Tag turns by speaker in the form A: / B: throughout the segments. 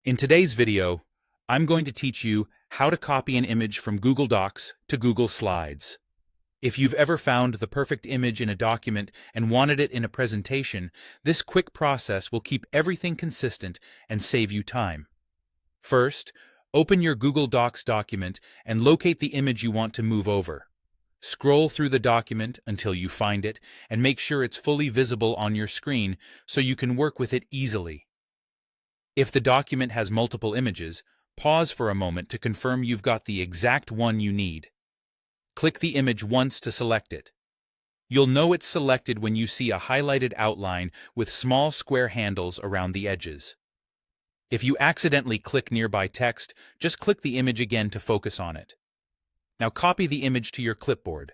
A: In today's video, I'm going to teach you how to copy an image from Google Docs to Google Slides. If you've ever found the perfect image in a document and wanted it in a presentation, this quick process will keep everything consistent and save you time. First, open your Google Docs document and locate the image you want to move over. Scroll through the document until you find it and make sure it's fully visible on your screen so you can work with it easily. If the document has multiple images, pause for a moment to confirm you've got the exact one you need. Click the image once to select it. You'll know it's selected when you see a highlighted outline with small square handles around the edges. If you accidentally click nearby text, just click the image again to focus on it. Now copy the image to your clipboard.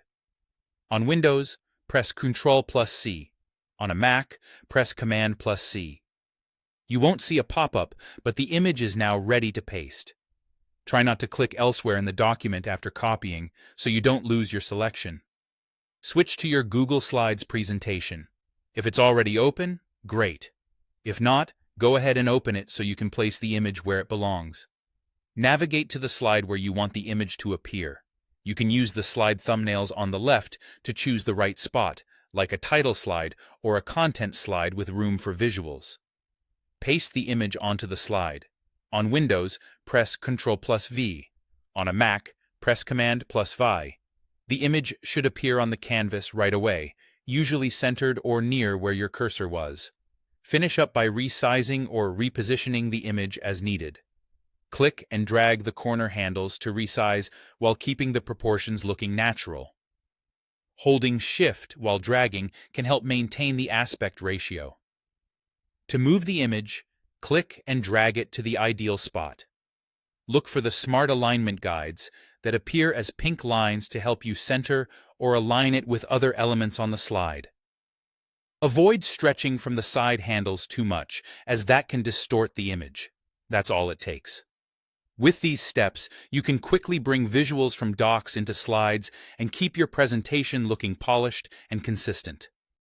A: On Windows, press Ctrl+C. On a Mac, press Command+C. You won't see a pop-up, but the image is now ready to paste. Try not to click elsewhere in the document after copying, so you don't lose your selection. Switch to your Google Slides presentation. If it's already open, great. If not, go ahead and open it so you can place the image where it belongs. Navigate to the slide where you want the image to appear. You can use the slide thumbnails on the left to choose the right spot, like a title slide or a content slide with room for visuals. Paste the image onto the slide. On Windows, press Ctrl+V. On a Mac, press Command+V. The image should appear on the canvas right away, usually centered or near where your cursor was. Finish up by resizing or repositioning the image as needed. Click and drag the corner handles to resize while keeping the proportions looking natural. Holding Shift while dragging can help maintain the aspect ratio. To move the image, click and drag it to the ideal spot. Look for the Smart Alignment guides that appear as pink lines to help you center or align it with other elements on the slide. Avoid stretching from the side handles too much, as that can distort the image. That's all it takes. With these steps, you can quickly bring visuals from docs into slides and keep your presentation looking polished and consistent.